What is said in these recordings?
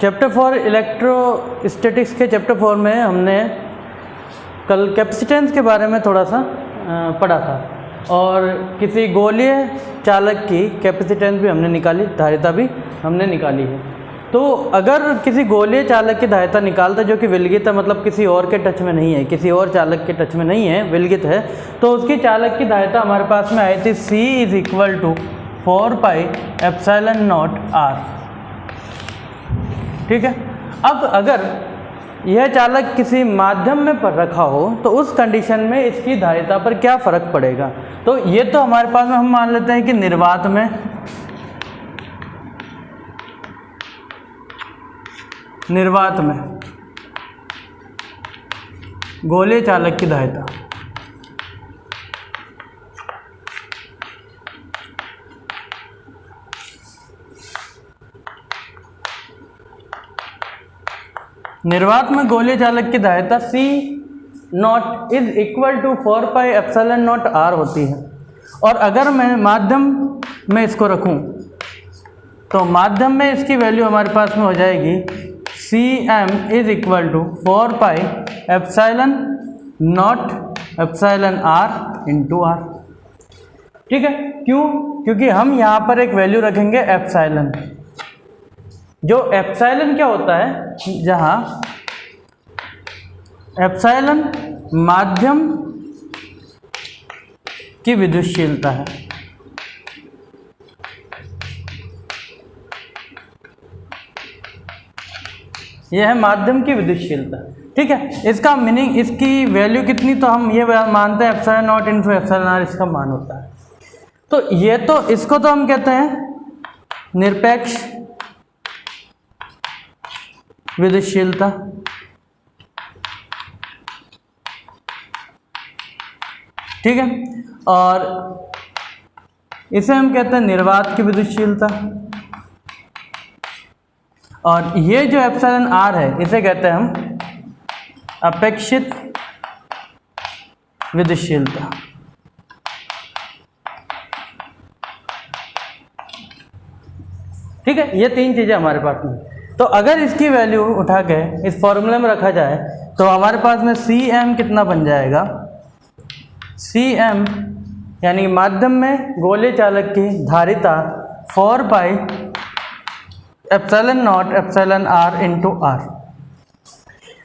Chapter 4 electrostatics के chapter 4 में हमने कल कैपेसिटेंस के बारे में थोड़ा सा पढ़ा था और किसी गोलीय चालक की कैपेसिटेंस भी हमने निकाली, धारिता भी हमने निकाली है। तो अगर किसी गोलीय चालक की धारिता निकालता जो कि विलगित है, मतलब किसी और के टच में नहीं है, किसी और चालक के टच में नहीं है, विलगित है, तो उसकी चालक की धारिता हमारे पास में आई थी C = 4πε0r। ठीक है। अब अगर यह चालक किसी माध्यम में पर रखा हो तो उस कंडीशन में इसकी धारिता पर क्या फर्क पड़ेगा। तो ये तो हमारे पास में हम मान लेते हैं कि निर्वात में गोलीय चालक की धारिता निर्वात में गोलीय चालक की धारिता C0 = 4πε0r होती है। और अगर मैं माध्यम में इसको रखूं तो माध्यम में इसकी वैल्यू हमारे पास में हो जाएगी Cm = 4πε0εr × r। ठीक है। क्यों? क्योंकि हम यहाँ पर एक वैल्यू रखेंगे एप्सिलॉन। जो एप्सिलॉन क्या होता है, जहाँ एप्सिलॉन माध्यम की विद्युतशीलता है। यह है माध्यम की विद्युतशीलता। ठीक है। इसका मीनिंग, इसकी वैल्यू कितनी, तो हम ये मानते हैं ε0 × εr इसका मान होता है। तो ये तो इसको तो हम कहते हैं निरपेक्ष विद्युतशीलता। ठीक है। और इसे हम कहते हैं निर्वात की विद्युतशीलता। और ये जो εr है इसे कहते हैं हम अपेक्षित विद्युतशीलता। ठीक है। ये तीन चीजें हमारे पास में। तो अगर इसकी वैल्यू उठा के इस फॉर्मूले में रखा जाए तो हमारे पास में Cm कितना बन जाएगा, Cm यानी माध्यम में गोलीय चालक की धारिता 4πε0 εr × r।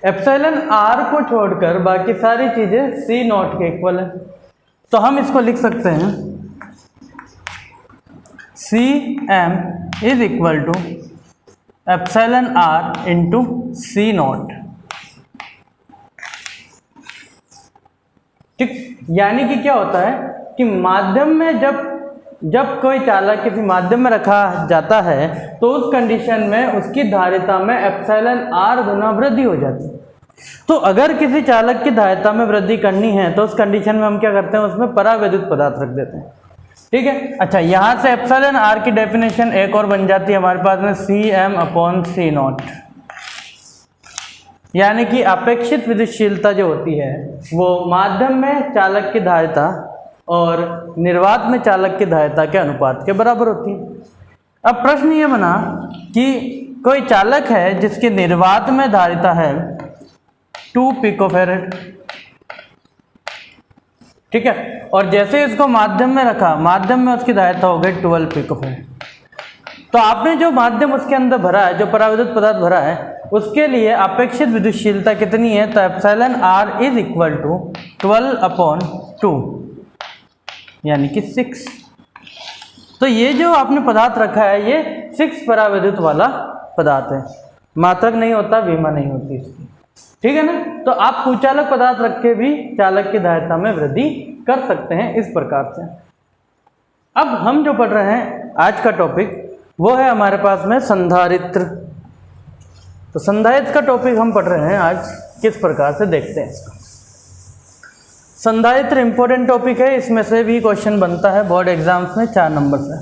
εr को छोड़कर बाकी सारी चीजें C0 के इक्वल है। तो हम इसको लिख सकते हैं Cm = εr × C0। ठीक। यानी कि क्या होता है कि माध्यम में जब कोई चालक किसी माध्यम में रखा जाता है तो उस कंडीशन में उसकी धारिता में εr गुना वृद्धि हो जाती है। तो अगर किसी चालक की धारिता में वृद्धि करनी है तो उस कंडीशन में हम क्या करते हैं, उसमें परावैद्युत पदार्थ रख देते हैं। ठीक है। अच्छा, यहाँ से εr की डेफिनेशन एक और बन जाती है हमारे पास में Cm/C0, यानी कि अपेक्षित विद्युतशीलता जो होती है वो माध्यम में चालक की धारिता और निर्वात में चालक की धारिता के अनुपात के बराबर होती है। अब प्रश्न ये बना कि कोई चालक है जिसकी निर्वात में धारिता है 2 पिकोफैरेड। ठीक है। और जैसे इसको माध्यम में रखा, माध्यम में उसकी धारिता हो गई 12 पिकोफैरेड। तो आपने जो माध्यम उसके अंदर भरा है, जो परावैद्युत पदार्थ भरा है, उसके लिए अपेक्षित विद्युतशीलता कितनी है, तो εr = 12/2 यानी कि 6। तो ये जो आपने पदार्थ रखा है ये 6 परावैद्युत वाला पदार्थ है, मात्रक नहीं होता, विमा नहीं होती इसकी। ठीक है ना। तो आप कुचालक पदार्थ रख के भी चालक की धारिता में वृद्धि कर सकते हैं इस प्रकार से। अब हम जो पढ़ रहे हैं आज का टॉपिक वो है हमारे पास में संधारित्र। तो संधारित्र का टॉपिक हम पढ़ रहे हैं आज, किस प्रकार से देखते हैं इसका। संधारित्र इंपॉर्टेंट टॉपिक है, इसमें से भी क्वेश्चन बनता है बोर्ड एग्जाम्स में 4 नंबर से।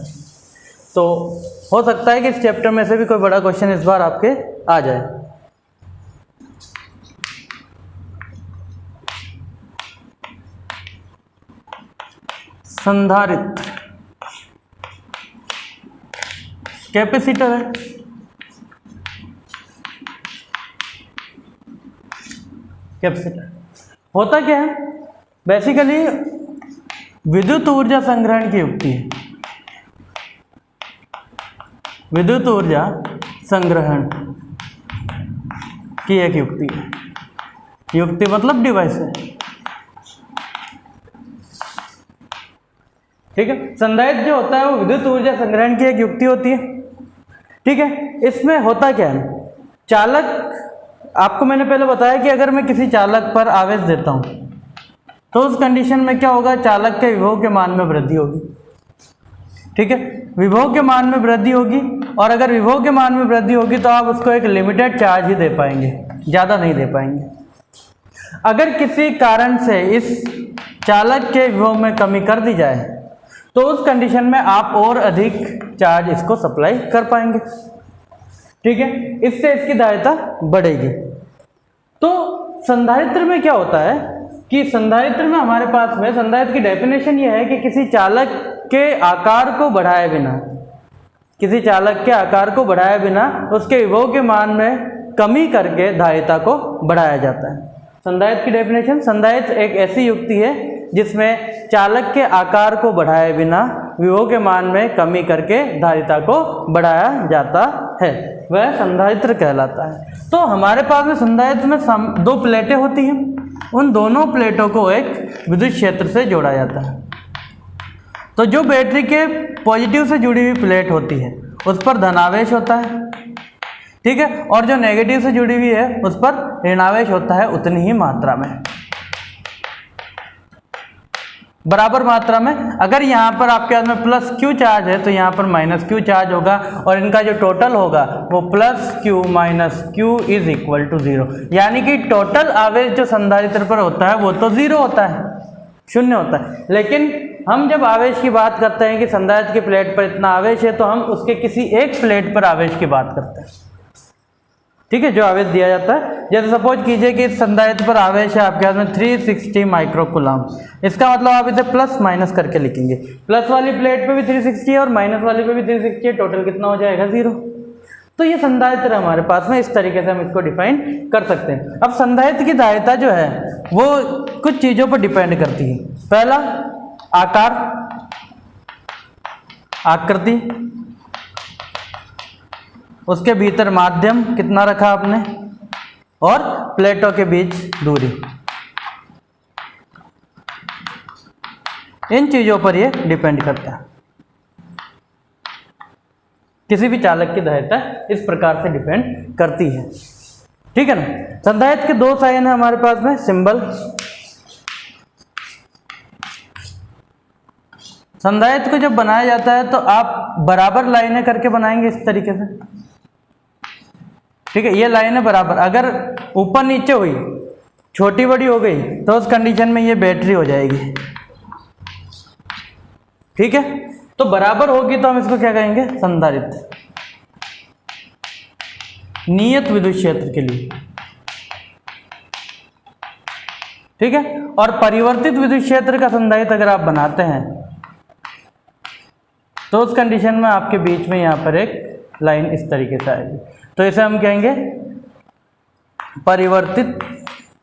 तो हो सकता है कि इस चैप्टर में से भी कोई बड़ा क्वेश्चन इस बार आपके आ जाए। संधारित्र कैपेसिटर है, कैपेसिटर। होता क्या है, बेसिकली विद्युत ऊर्जा संग्रहण की युक्ति है, विद्युत ऊर्जा संग्रहण की एक युक्ति है। युक्ति मतलब डिवाइस है, ठीक है। संधारित्र जो होता है वो विद्युत ऊर्जा संग्रहण की एक युक्ति होती है, ठीक है। इसमें होता क्या है, चालक, आपको मैंने पहले बताया कि अगर मैं किसी चालक पर आवेश देता हूं तो उस कंडीशन में क्या होगा, चालक के विभव के मान में वृद्धि होगी, ठीक है। विभव के मान में वृद्धि होगी, और अगर विभव के मान में वृद्धि होगी तो आप उसको एक लिमिटेड चार्ज ही दे पाएंगे, ज़्यादा नहीं दे पाएंगे। अगर किसी कारण से इस चालक के विभव में कमी कर दी जाए तो उस कंडीशन में आप और अधिक चार्ज इसको सप्लाई कर पाएंगे, ठीक है। इससे इसकी धारिता बढ़ेगी। तो संधारित्र में क्या होता है कि संधारित्र में हमारे पास में संधारित्र की डेफिनेशन ये है कि किसी चालक के आकार को बढ़ाए बिना, किसी चालक के आकार को बढ़ाए बिना उसके विभव के मान में कमी करके धारिता को बढ़ाया जाता है। संधारित्र की डेफिनेशन, संधारित्र एक ऐसी युक्ति है जिसमें चालक के आकार को बढ़ाए बिना विभव के मान में कमी करके धारिता को बढ़ाया जाता है, वह संधारित्र कहलाता है। तो हमारे पास में संधारित्र में दो प्लेटें होती हैं, उन दोनों प्लेटों को एक विद्युत क्षेत्र से जोड़ा जाता है। तो जो बैटरी के पॉजिटिव से जुड़ी हुई प्लेट होती है उस पर धनावेश होता है, ठीक है, और जो नेगेटिव से जुड़ी हुई है उस पर ऋणावेश होता है, उतनी ही मात्रा में, बराबर मात्रा में। अगर यहाँ पर आपके हाथ में प्लस क्यू चार्ज है तो यहाँ पर माइनस क्यू चार्ज होगा, और इनका जो टोटल होगा वो plus Q minus Q is equal to 0। यानी कि टोटल आवेश जो संधारित्र पर होता है वो तो 0 होता है, शून्य होता है। लेकिन हम जब आवेश की बात करते हैं कि संधारित्र की प्लेट पर इतना आवेश है तो हम उसके किसी एक प्लेट पर आवेश की बात करते हैं, ठीक है, जो आवेश दिया जाता है। जैसे सपोज कीजिए कि इस संधारित्र पर आवेश है आपके हाथ में 360 माइक्रोकूलम। इसका मतलब आप इसे प्लस माइनस करके लिखेंगे, प्लस वाली प्लेट पे भी 360 है और माइनस वाली पे भी 360 है, टोटल कितना हो जाएगा 0। तो ये संधारित्र हमारे पास में, इस तरीके से हम इसको डिफाइन कर सकते हैं। अब संधारित्र की धारिता जो है वो कुछ चीज़ों पर डिपेंड करती है। पहला आकार, आकृति, उसके भीतर माध्यम कितना रखा आपने, और प्लेटों के बीच दूरी। इन चीजों पर ये डिपेंड करता है। किसी भी चालक की धारिता इस प्रकार से डिपेंड करती है, ठीक है ना। संधारित्र के दो साइन है हमारे पास में, सिंबल। संधारित्र को जब बनाया जाता है तो आप बराबर लाइनें करके बनाएंगे इस तरीके से, ठीक है। ये लाइनें बराबर, अगर ऊपर नीचे हुई, छोटी बड़ी हो गई तो उस कंडीशन में ये बैटरी हो जाएगी, ठीक है। तो बराबर होगी तो हम इसको क्या कहेंगे, संधारित्र। नियत विद्युत क्षेत्र के लिए, ठीक है। और परिवर्तित विद्युत क्षेत्र का संधारित्र अगर आप बनाते हैं तो उस कंडीशन में आपके बीच में यहाँ पर एक लाइन इस तरीके से आएगी, तो इसे हम कहेंगे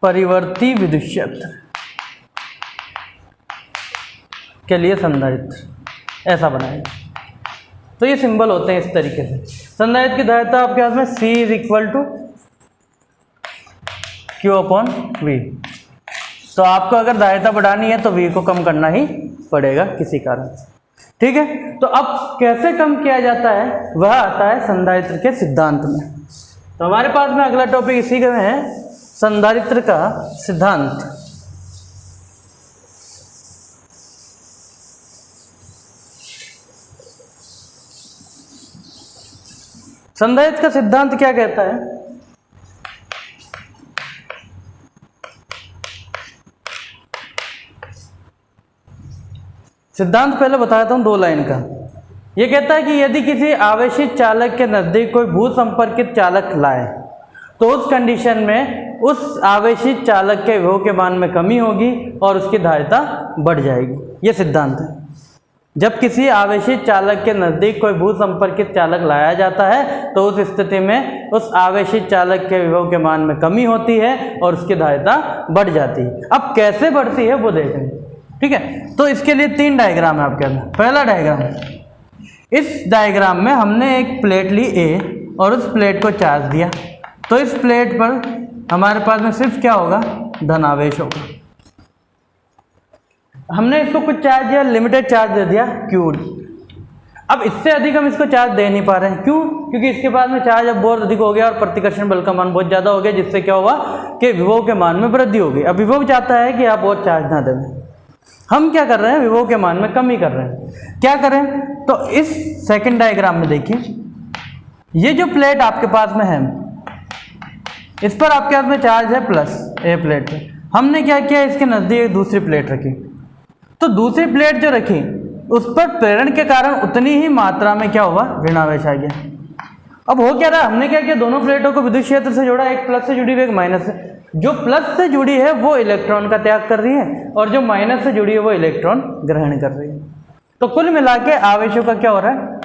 परिवर्ती विद्युत क्षेत्र के लिए संधारित्र, ऐसा बनाएंगे। तो ये सिंबल होते हैं इस तरीके से। संधारित्र की धारिता आपके हाथ में C is equal to Q/V। तो आपको अगर धारिता बढ़ानी है तो V को कम करना ही पड़ेगा किसी कारण से, ठीक है। तो अब कैसे कम किया जाता है वह आता है संधारित्र के सिद्धांत में। तो हमारे पास में अगला टॉपिक इसी का है, संधारित्र का सिद्धांत। संधारित्र का सिद्धांत क्या कहता है, सिद्धांत पहले बताता हूं 2 लाइन का। यह कहता है कि यदि किसी आवेशित चालक के नजदीक कोई भू संपर्कित चालक लाए तो उस कंडीशन में उस आवेशित चालक के विभव के मान में कमी होगी और उसकी धारिता बढ़ जाएगी। यह सिद्धांत है, जब किसी आवेशित चालक के नज़दीक कोई भूसंपर्कित चालक लाया जाता है तो उस स्थिति में उस आवेशित चालक के विभव के मान में कमी होती है और उसकी धारिता बढ़ जाती है। अब कैसे बढ़ती है वो देखेंगे, ठीक है। तो इसके लिए 3 डायग्राम है आपके अंदर। पहला डायग्राम, इस डायग्राम में हमने एक प्लेट ली A और उस प्लेट को चार्ज दिया, तो इस प्लेट पर हमारे पास में सिर्फ क्या होगा, धनावेश होगा। हमने इसको कुछ चार्ज दिया, लिमिटेड चार्ज दे दिया Q। अब इससे अधिक हम इसको चार्ज दे नहीं पा रहे हैं, क्यों? क्योंकि इसके पास में चार्ज अब बहुत अधिक हो गया और प्रतिकर्षण बल का मान बहुत ज़्यादा हो गया, जिससे क्या हुआ कि विभव के मान में वृद्धि हो गई। अब विभव चाहता है कि आप और चार्ज ना दें। हम क्या कर रहे हैं, विभव के मान में कमी कर रहे हैं। क्या करें? तो इस सेकंड डायग्राम में देखिए, ये जो प्लेट आपके पास में है, इस पर आपके पास में चार्ज है प्लस A प्लेट पे। हमने क्या किया, इसके नज़दीक एक दूसरी प्लेट रखी, तो दूसरी प्लेट जो रखी उस पर प्रेरण के कारण उतनी ही मात्रा में क्या हुआ, ऋणावेश आ गया। अब हो क्या रहा, हमने क्या किया, दोनों प्लेटों को विद्युत क्षेत्र से जोड़ा, एक प्लस से जुड़ी हुई एक माइनस से। जो प्लस से जुड़ी है वो इलेक्ट्रॉन का त्याग कर रही है और जो माइनस से जुड़ी है वो इलेक्ट्रॉन ग्रहण कर रही है। तो कुल मिला के आवेशों का क्या हो रहा है,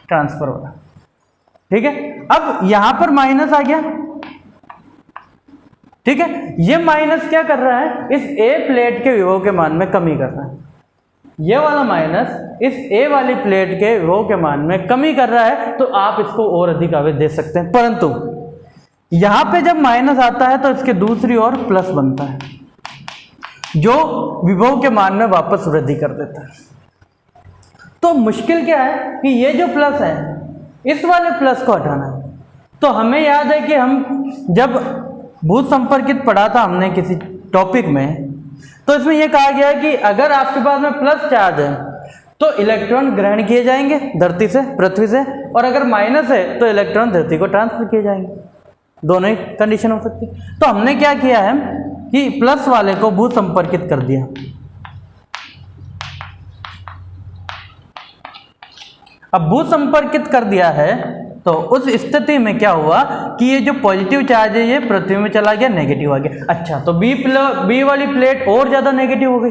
ट्रांसफर हो रहा है, ठीक है। अब यहां पर माइनस आ गया, ठीक है। ये माइनस क्या कर रहा है, इस A प्लेट के विभव के मान में कमी कर रहा है। ये वाला माइनस इस A वाली प्लेट के विभव के मान में कमी कर रहा है, तो आप इसको और अधिक आवेश दे सकते हैं। परंतु यहां पे जब माइनस आता है तो इसके दूसरी ओर प्लस बनता है, जो विभव के मान में वापस वृद्धि कर देता है। तो मुश्किल क्या है कि ये जो प्लस है, इस वाले प्लस को हटाना है। तो हमें याद है कि हम जब भूत संपर्कित पढ़ा था हमने किसी टॉपिक में, तो इसमें यह कहा गया है कि अगर आपके पास में प्लस चार्ज है तो इलेक्ट्रॉन ग्रहण किए जाएंगे धरती से, पृथ्वी से, और अगर माइनस है तो इलेक्ट्रॉन धरती को ट्रांसफर किए जाएंगे। दोनों ही कंडीशन हो सकती है। तो हमने क्या किया है कि प्लस वाले को भूत संपर्कित कर दिया। अब भूत संपर्कित कर दिया है तो उस स्थिति में क्या हुआ कि ये जो पॉजिटिव चार्ज है ये पृथ्वी में चला गया, नेगेटिव आ गया। अच्छा, तो बी वाली प्लेट और ज़्यादा नेगेटिव हो गई।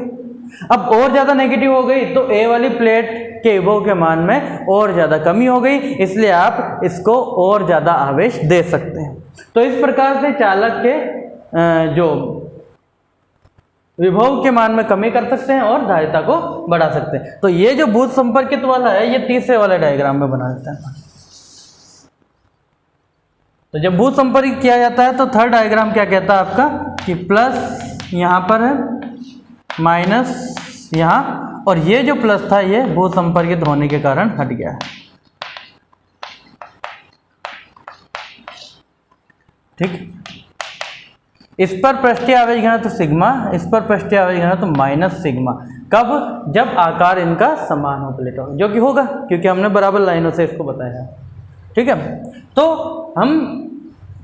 अब और ज़्यादा नेगेटिव हो गई तो ए वाली प्लेट के विभव के मान में और ज़्यादा कमी हो गई, इसलिए आप इसको और ज़्यादा आवेश दे सकते हैं। तो इस प्रकार से चालक के जो विभव के मान में कमी कर सकते हैं और धारिता को बढ़ा सकते हैं। तो ये जो भूत संपर्कित वाला है ये तीसरे वाले डायग्राम में बना देते हैं। तो जब भूत संपर्कित किया जाता है तो थर्ड डायग्राम क्या कहता है आपका कि प्लस यहाँ पर है, माइनस यहाँ, और ये जो प्लस था ये भूत संपर्कित होने के कारण हट गया है, ठीक। इस पर पृष्ठीय आवेश घनत्व सिग्मा, इस पर पृष्ठीय आवेश घनत्व माइनस सिग्मा। कब? जब आकार इनका समान हो प्लेटों, जो कि होगा क्योंकि हमने बराबर लाइनों से इसको बताया, ठीक है। तो हम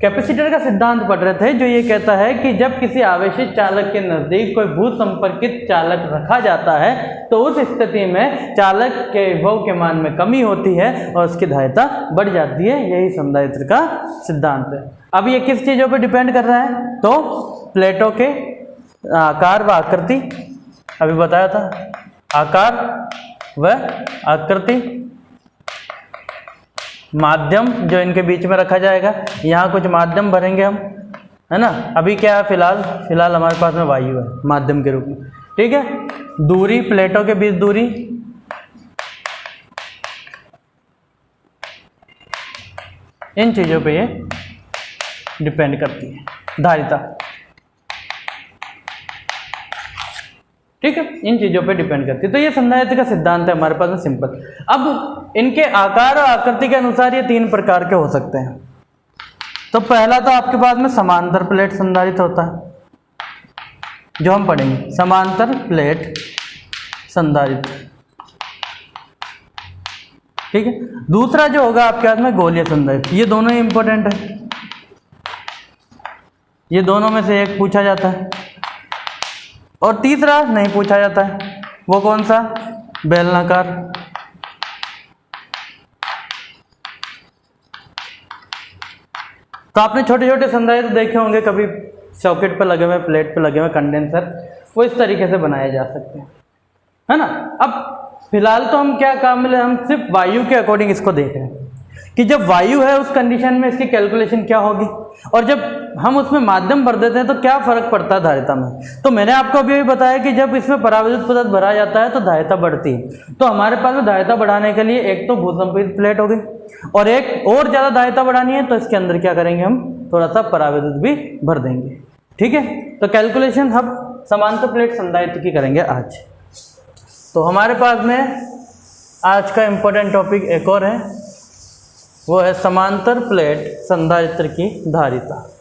कैपेसिटर का सिद्धांत पढ़ रहे थे जो ये कहता है कि जब किसी आवेशित चालक के नज़दीक कोई भूत संपर्कित चालक रखा जाता है तो उस स्थिति में चालक के विभव के मान में कमी होती है और उसकी धारिता बढ़ जाती है। यही संधारित्र का सिद्धांत है। अब ये किस चीज़ों पर डिपेंड कर रहा है? तो प्लेटों के आकार व आकृति, अभी बताया था, आकार व आकृति, माध्यम जो इनके बीच में रखा जाएगा, यहाँ कुछ माध्यम भरेंगे हम, है ना। अभी क्या है, फिलहाल हमारे पास में वायु है माध्यम के रूप में, ठीक है। दूरी, प्लेटों के बीच दूरी, इन चीज़ों पे ये डिपेंड करती है धारिता, ठीक है, इन चीज़ों पे डिपेंड करती है। तो ये संधारित्र का सिद्धांत है हमारे पास में, सिंपल। अब इनके आकार और आकृति के अनुसार ये 3 प्रकार के हो सकते हैं। तो पहला तो आपके पास में समांतर प्लेट संधारित्र होता है, जो हम पढ़ेंगे, समांतर प्लेट संधारित्र, ठीक है। दूसरा जो होगा आपके पास में गोलीय संधारित्र। ये दोनों ही इंपॉर्टेंट है, ये दोनों में से एक पूछा जाता है। और तीसरा नहीं पूछा जाता है, वो कौन सा? बेलनाकार। तो आपने छोटे छोटे संधारित्र देखे होंगे कभी, सॉकेट पे लगे हुए, प्लेट पे लगे हुए कंडेंसर, वो इस तरीके से बनाए जा सकते हैं, है ना। अब फिलहाल तो हम क्या काम में, हम सिर्फ वायु के अकॉर्डिंग इसको देख रहे हैं कि जब वायु है उस कंडीशन में इसकी कैलकुलेशन क्या होगी, और जब हम उसमें माध्यम भर देते हैं तो क्या फर्क पड़ता है धारिता में। तो मैंने आपको अभी बताया कि जब इसमें पराविद्युत पदार्थ भरा जाता है तो धारिता बढ़ती है। तो हमारे पास में धारिता बढ़ाने के लिए एक तो भूसंपीड़ित प्लेट हो गई, और एक और ज़्यादा धारिता बढ़ानी है तो इसके अंदर क्या करेंगे, हम थोड़ा सा पराविद्युत भी भर देंगे। ठीक है, तो कैलकुलेशन हम समांतर प्लेट संधारित्र की करेंगे आज। तो हमारे पास में आज का इम्पोर्टेंट टॉपिक एक और है, वो है समांतर प्लेट संधारित्र की धारिता।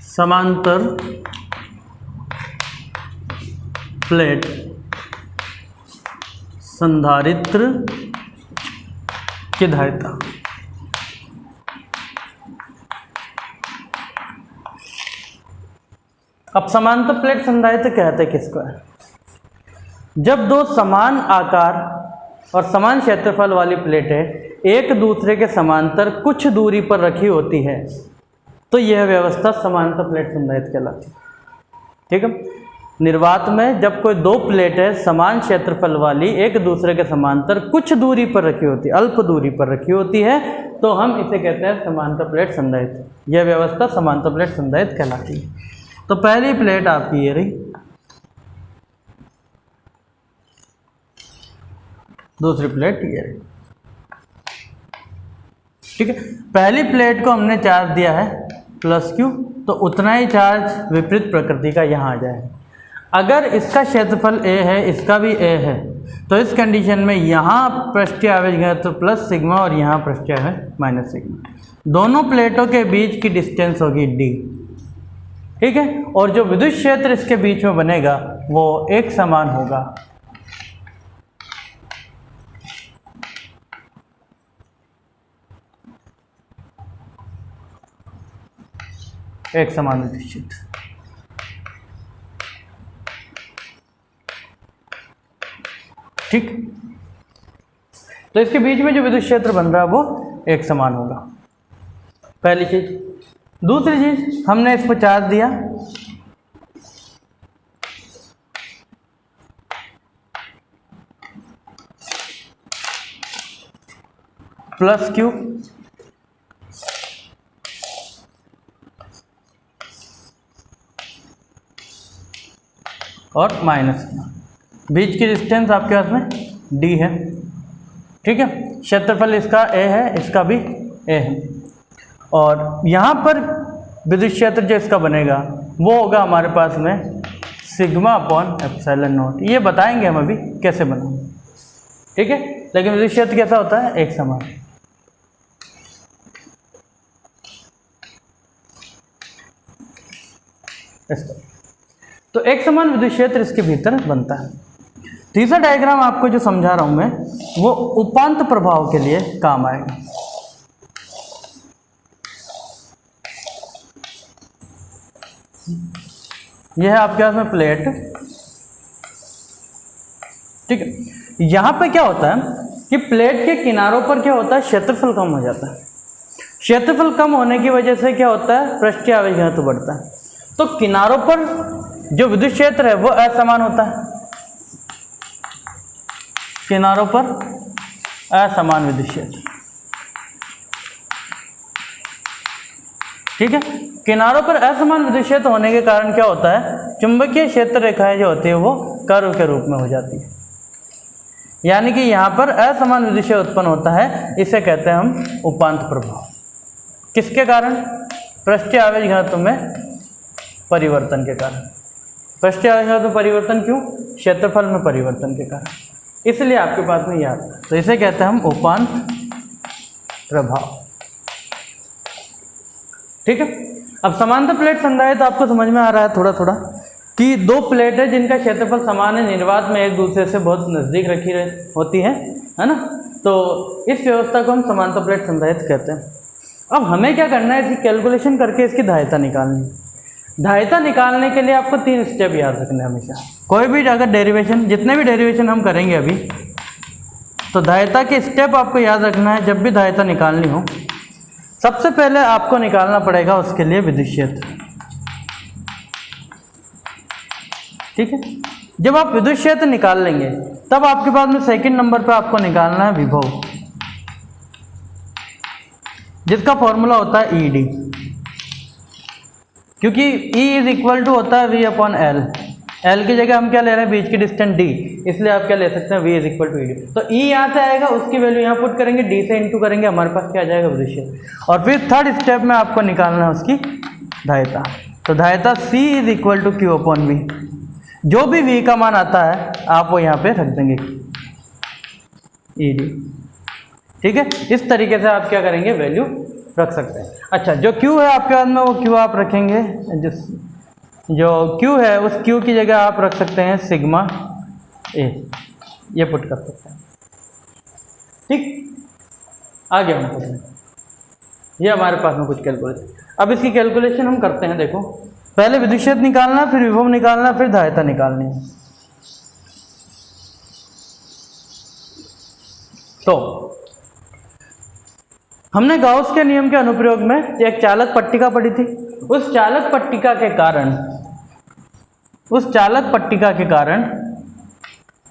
समांतर प्लेट संधारित्र की धारिता। अब समांतर प्लेट संधारित्र कहते किसको है? जब दो समान आकार और समान क्षेत्रफल वाली प्लेटें एक दूसरे के समांतर कुछ दूरी पर रखी होती है तो यह व्यवस्था समांतर प्लेट संधारित्र कहलाती है। ठीक है, निर्वात में जब कोई दो प्लेटें समान क्षेत्रफल वाली एक दूसरे के समांतर कुछ दूरी पर रखी होती है, अल्प दूरी पर रखी होती है, तो हम इसे कहते हैं समांतर प्लेट संधारित्र। यह व्यवस्था समांतर प्लेट संधारित्र कहलाती है। तो पहली प्लेट आपकी ये रही, दूसरी प्लेट ये रही। ठीक है, पहली प्लेट को हमने चार्ज दिया है प्लस क्यू, तो उतना ही चार्ज विपरीत प्रकृति का यहाँ आ जाएगा। अगर इसका क्षेत्रफल a है, इसका भी a है, तो इस कंडीशन में यहाँ पृष्ठीय आवेश घनत्व प्लस सिग्मा और यहाँ पृष्ठीय आवेश माइनस सिग्मा। दोनों प्लेटों के बीच की डिस्टेंस होगी d। ठीक है, और जो विद्युत क्षेत्र इसके बीच में बनेगा वो एक समान होगा। एक समान विद्युत क्षेत्र। ठीक, तो इसके बीच में जो विद्युत क्षेत्र बन रहा है वो एक समान होगा, पहली चीज। दूसरी चीज, हमने इस पर चार्ज दिया प्लस क्यू और माइनस क्यू। बीच की डिस्टेंस आपके पास में d है। ठीक है, क्षेत्रफल इसका a है, इसका भी a है, और यहाँ पर विद्युत क्षेत्र जो इसका बनेगा वो होगा हमारे पास में सिग्मा अपॉन एप्सिलॉन नॉट। ये बताएंगे हम अभी कैसे बनाएंगे। ठीक है, लेकिन विद्युत क्षेत्र कैसा होता है, एक समान। तो एक समान विद्युत क्षेत्र इसके भीतर बनता है। तीसरा डायग्राम आपको जो समझा रहा हूं मैं वो उपांत प्रभाव के लिए काम आएगा। यह है आपके पास में प्लेट। ठीक है, यहां पे क्या होता है कि प्लेट के किनारों पर क्या होता है, क्षेत्रफल कम हो जाता है। क्षेत्रफल कम होने की वजह से क्या होता है, पृष्ठीय आवेश घनत्व बढ़ता है। तो किनारों पर जो विद्युत क्षेत्र है वो असमान होता है, किनारों पर असमान विद्युत क्षेत्र। ठीक है, किनारों पर असमान विद्युत क्षेत्र होने के कारण क्या होता है, चुंबकीय क्षेत्र रेखाएं जो होती है वो कर्व के रूप में हो जाती है। यानी कि यहाँ पर असमान विद्युत क्षेत्र उत्पन्न होता है, इसे कहते हैं हम उपांत प्रभाव। किसके कारण, पृष्ठीय आवेश घनत्व में परिवर्तन के कारण। पृष्ठीय आवेश घनत्व परिवर्तन क्यों, क्षेत्रफल में परिवर्तन के कारण, इसलिए आपके पास में याद। तो इसे कहते हैं हम उपांत प्रभाव। ठीक है, अब समांतर प्लेट संधारित्र आपको समझ में आ रहा है थोड़ा थोड़ा कि दो प्लेट है जिनका क्षेत्रफल समान है, निर्वात में एक दूसरे से बहुत नज़दीक रखी होती है ना। तो इस व्यवस्था को हम समांतर प्लेट संधारित्र कहते हैं। अब हमें क्या करना है, इसकी कैलकुलेशन करके इसकी धारिता निकालनी है। धारिता निकालने के लिए आपको 3 स्टेप याद रखने हैं हमेशा। कोई भी अगर डेरिवेशन, जितने भी डेरिवेशन हम करेंगे अभी, तो धारिता के स्टेप आपको याद रखना है। जब भी धारिता निकालनी हो सबसे पहले आपको निकालना पड़ेगा उसके लिए विद्युत क्षेत्र। ठीक है, जब आप विद्युत क्षेत्र निकाल लेंगे तब आपके पास में सेकंड नंबर पे आपको निकालना है विभव, जिसका फॉर्मूला होता है ई डी, क्योंकि E इज इक्वल टू होता है V अपॉन एल। एल की जगह हम क्या ले रहे हैं, बीच की डिस्टेंस D, इसलिए आप क्या ले सकते हैं, V is equal to E D. तो E यहाँ से आएगा, उसकी वैल्यू यहाँ पुट करेंगे, D से इंटू करेंगे, हमारे पास क्या आ जाएगा, विद्युत क्षेत्र। और फिर थर्ड स्टेप में आपको निकालना है उसकी धारिता। तो धारिता C is equal to Q upon V, जो भी V का मान आता है आप वो यहाँ पे रख देंगे ई डी। ठीक है, इस तरीके से आप क्या करेंगे, वैल्यू रख सकते हैं। अच्छा, जो Q है आपके पास में वो Q आप रखेंगे, जो Q है उस Q की जगह आप रख सकते हैं सिग्मा ए, ये पुट कर सकते हैं। ठीक, आगे हम करते हैं, ये हमारे पास में कुछ कैलकुलेशन। अब इसकी कैलकुलेशन हम करते हैं। देखो, पहले विद्युत क्षेत्र निकालना, फिर विभव निकालना, फिर धारिता निकालनी है। तो हमने गाउस के नियम के अनुप्रयोग में एक चालक पट्टिका पढ़ी थी। उस चालक पट्टिका के कारण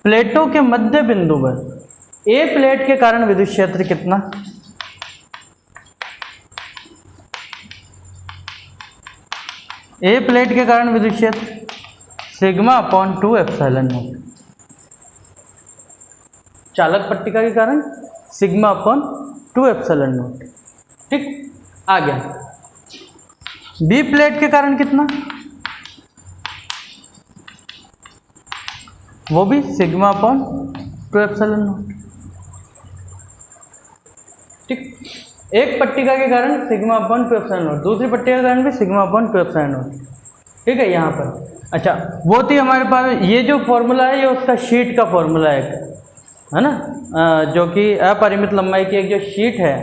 प्लेटों के मध्य बिंदु पर ए प्लेट के कारण विद्युत क्षेत्र कितना, ए प्लेट के कारण विद्युत क्षेत्र सिग्मा अपॉन 2 एप्सिलॉन नॉट। चालक पट्टिका के कारण सिग्मा अपॉन 2 एप्सिलॉन नॉट। ठीक, आ गया। बी प्लेट के कारण कितना, वो भी सिग्मा अपॉन 2 एप्सिलॉन नॉट। ठीक, एक पट्टिका के कारण सिग्मा अपॉन 2 एप्सिलॉन नॉट, दूसरी पट्टिका के कारण भी सिग्मा अपॉन 2 एप्सिलॉन नॉट। ठीक है, यहाँ पर अच्छा वो थी हमारे पास, ये जो फॉर्मूला है ये उसका शीट का फॉर्मूला है ना, जो कि अपरिमित लंबाई की एक जो शीट है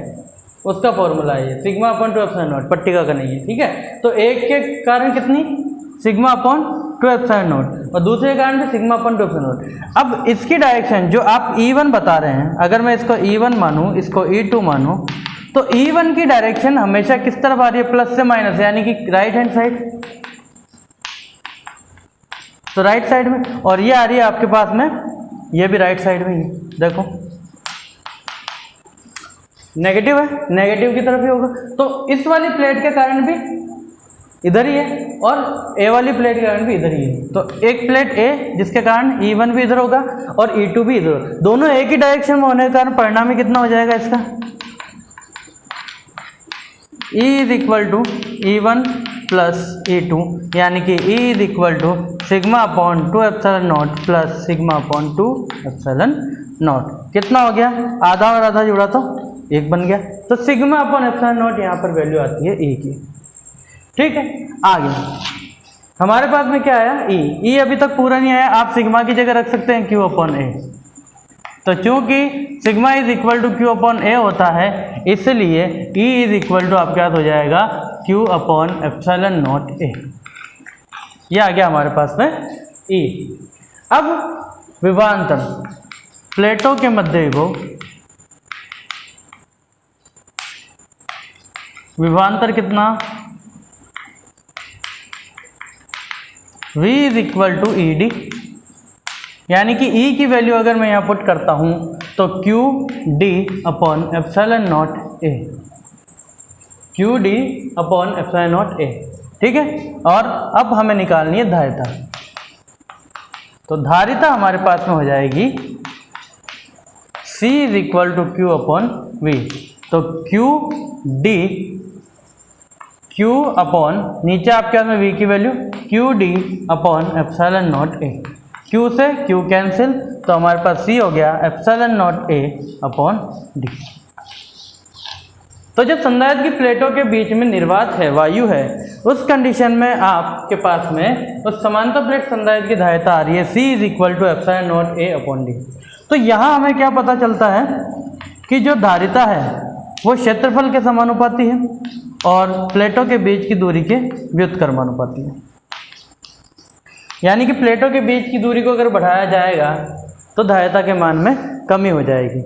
उसका फॉर्मूला है ये, सिग्मा अपॉन 2 एप्सिलॉन नॉट, पट्टिका का नहीं है। ठीक है, तो एक के कारण कितनी, सिग्मा अपॉन 2 एप्सिलॉन नॉट, और दूसरे के कारण भी सिग्मा अपॉन 2 एप्सिलॉन नॉट। अब इसकी डायरेक्शन जो आप E1 बता रहे हैं, अगर मैं इसको E1 मानूँ, इसको E2 मानूँ, तो E1 की डायरेक्शन हमेशा किस तरफ आ रही है, प्लस से माइनस, यानी कि राइट हैंड साइड, तो राइट साइड में। और ये आ रही है आपके पास में, ये भी राइट साइड में ही, देखो नेगेटिव है, नेगेटिव की तरफ ही होगा। तो इस वाली प्लेट के कारण भी इधर ही है और ए वाली प्लेट के कारण भी इधर ही है। तो एक प्लेट ए जिसके कारण E1 भी इधर होगा और E2 भी इधर, दोनों एक ही डायरेक्शन में होने के कारण परिणामी कितना हो जाएगा इसका, E is equal to E1 plus E2, यानी कि E is equal to sigma upon 2 epsilon naught plus sigma upon 2 epsilon naught. कितना हो गया, आधा और आधा जुड़ा तो एक बन गया। तो सिग्मा अपॉन एप्सिलॉन नॉट यहाँ पर वैल्यू आती है E की। ठीक है, आगे हमारे पास में क्या आया, E अभी तक पूरा नहीं आया, आप सिग्मा की जगह रख सकते हैं Q अपॉन ए। तो चूंकि sigma is equal to Q upon A होता है, इसलिए E इज इक्वल टू आपके पास हो जाएगा Q अपॉन एप्सिलॉन नॉट ए। ये आ गया हमारे पास में E। अब विभवांतर, प्लेटों के मध्य विभव, विभवांतर कितना, V is equal to E D, यानी कि E की वैल्यू अगर मैं यहाँ पुट करता हूँ तो Q D upon epsilon naught ए, Q D upon epsilon naught ए। ठीक है, और अब हमें निकालनी है धारिता। तो धारिता हमारे पास में हो जाएगी C is equal to Q upon V. तो क्यू डी, क्यू अपॉन नीचे आपके पास में V की value Q D upon epsilon naught A, Q से Q कैंसिल, तो हमारे पास C हो गया epsilon naught A upon D. तो जब संधारित्र की प्लेटों के बीच में निर्वात है, वायु है, उस कंडीशन में आपके पास में उस समांतर प्लेट संधारित्र की धारिता आ रही है C is equal to epsilon naught A upon D. तो यहाँ हमें क्या पता चलता है कि जो धारिता है वो क्षेत्रफल के समानुपाती है और प्लेटों के बीच की दूरी के व्युत्क्रमानुपाती है। यानी कि प्लेटों के बीच की दूरी को अगर बढ़ाया जाएगा तो धारिता के मान में कमी हो जाएगी।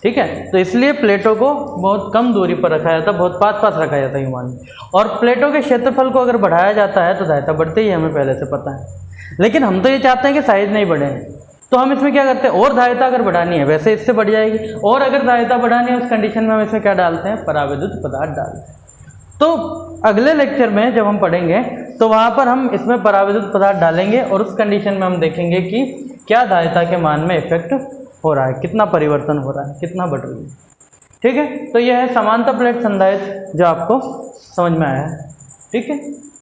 ठीक है, तो इसलिए प्लेटों को बहुत कम दूरी पर रखा जाता है, बहुत पास पास रखा जाता है ह्यूमन में। और प्लेटों के क्षेत्रफल को अगर बढ़ाया जाता है तो दायता बढ़ती ही, हमें पहले से पता है। लेकिन हम तो ये चाहते हैं कि साइज नहीं बढ़े, तो हम इसमें क्या करते हैं, और दायता अगर बढ़ानी है वैसे इससे बढ़ जाएगी, और अगर दायता बढ़ानी है उस कंडीशन में हम इसमें क्या डालते हैं, परावैद्युत पदार्थ डालते हैं। तो अगले लेक्चर में जब हम पढ़ेंगे तो वहाँ पर हम इसमें परावैद्युत पदार्थ डालेंगे और उस कंडीशन में हम देखेंगे कि क्या दायता के मान में इफेक्ट हो रहा है, कितना परिवर्तन हो रहा है, कितना बढ़ रही है। ठीक है, तो यह है समांतर प्लेट संधारित्र जो आपको समझ में आया है। ठीक है।